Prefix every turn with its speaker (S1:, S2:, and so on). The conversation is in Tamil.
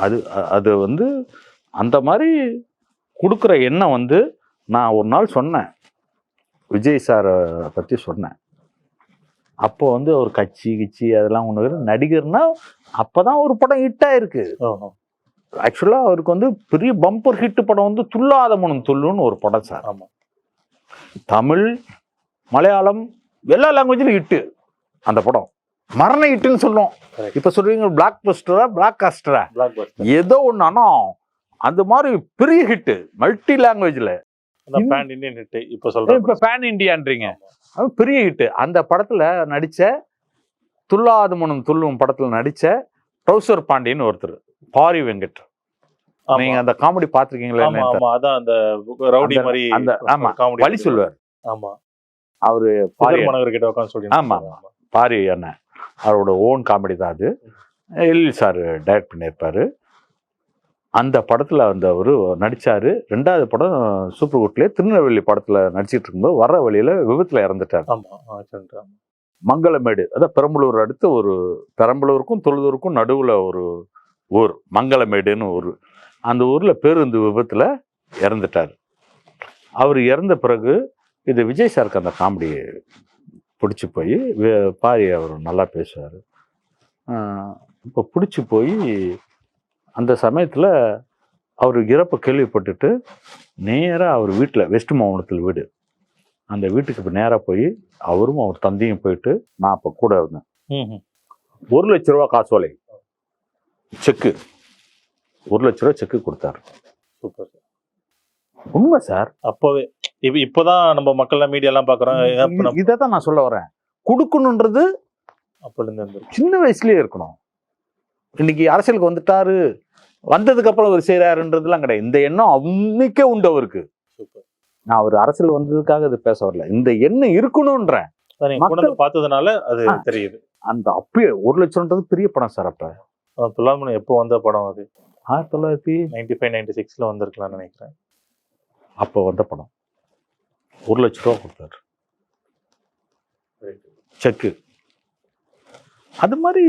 S1: அது அது வந்து அந்த மாதிரி கொடுக்குற எண்ணம் வந்து நான் ஒரு நாள் சொன்னேன், விஜய் சாரை பற்றி சொன்னேன். அப்போ வந்து ஒரு கட்சி அதெல்லாம் ஒன்று நடிகர்னா அப்போதான் ஒரு படம் ஹிட் ஆயிருக்கு. ஆக்சுவலாக அவருக்கு வந்து பெரிய பம்பர் ஹிட் படம் வந்து துள்ளாத மனம் துள்ளுன்னு ஒரு படம் சார்.
S2: ஆமாம்,
S1: தமிழ், மலையாளம் எல்லா லாங்குவேஜ்லையும் ஹிட்டு அந்த படம். மரண ஹிட்டுன்னு சொல்லுவோம். இப்போ சொல்றீங்க பிளாக் பஸ்டரா பிளாக் காஸ்டரா ஏதோ ஒன்று. ஆனால் அந்த மாதிரி பெரிய ஹிட்டு மல்டி லாங்குவேஜில்
S2: பேன் இண்டியன் ஹிட். இப்போ சொல்கிறேன்,
S1: இப்போ பேன் இண்டியான்றீங்க, அது பெரிய ஹிட்டு. அந்த படத்தில் நடித்த துள்ளாத மனம் துள்ளும் படத்தில் நடித்த ட்ரௌசர் பாண்டியன் ஒருத்தர், பாரி வெங்கட். நீங்க அந்த காமெடி பாத்திருக்கீங்களா?
S2: அதான் அந்த ரவுடி மாதிரி
S1: அந்த ஆமா காமெடி வழி சொல்லுவார்.
S2: ஆமா,
S1: அவரு பாரி
S2: மனோகர் கிட்ட உட்கார்ந்து சொல்லி.
S1: ஆமா, பாரி அண்ணன் அவரோட ஓன் காமெடி தான் அது. எல்வி சார் டைரக்ட் பண்ணியிருப்பாரு. அந்த படத்துல அந்த ஒரு நடிச்சாரு. 2வது படம் சூப்பர் குட்லேயே திருநெல்வேலி படத்துல நடிச்சிட்டு இருக்கும்போது வர்ற வழியில விபத்துல இறந்துட்டார். மங்களமேடு, அதான் பெரம்பலூர் அடுத்து ஒரு, பெரம்பலூருக்கும் தொழுதூருக்கும் நடுவுல ஒரு ஊர் மங்களமேடுன்னு ஊர். அந்த ஊர்ல பேருந்து விபத்துல இறந்துட்டார். அவர் இறந்த பிறகு இது விஜய் சாருக்கு அந்த காமெடி பிடிச்சி போய், பாரி அவர் நல்லா பேசுவார். இப்போ பிடிச்சி போய் அந்த சமயத்தில் அவர் இறப்பை கேள்விப்பட்டுட்டு நேராக அவர் வீட்டில், வெஸ்ட் மாவட்டத்தில் வீடு, அந்த வீட்டுக்கு இப்போ நேராக போய் அவரும் அவர் தந்தையும் போயிட்டு, நான் அப்போ கூட இருந்தேன். 1 லட்ச ரூபா காசோலை செக்கு, 1 லட்ச ரூபா செக்கு கொடுத்தாரு.
S2: சூப்பர்,
S1: உண்மை சார்.
S2: அப்போவே இப்போதான் நம்ம மக்கள் மீடியாலாம் பார்க்குறோம்.
S1: இதை தான் நான் சொல்ல வரேன். கொடுக்கணுன்றது
S2: அப்போ
S1: சின்ன வயசுலேயே இருக்கணும். இன்னைக்கு அரசியலுக்கு வந்துட்டாரு, வந்ததுக்கு அப்புறம் அவர் செய்யறாருன்றதுலாம் கிடையாது. இந்த எண்ணம் அன்னைக்கே உண்டு அவருக்கு. நான் அவர் அரசியல் வந்ததுக்காக இது பேச வரல, இந்த எண்ணம் இருக்கணும்ன்றேன்.
S2: பார்த்ததுனால அது தெரியுது.
S1: அந்த அப்பயே 1 லட்சம்ன்றது பெரிய படம் சார். அப்ப
S2: துலாமணி எப்போ வந்த படம் அது?
S1: 1995-96
S2: வந்திருக்கலாம் நினைக்கிறேன்.
S1: அப்போ வந்த படம். 1 லட்ச ரூபா கொடுத்தாரு செக்கு. அது மாதிரி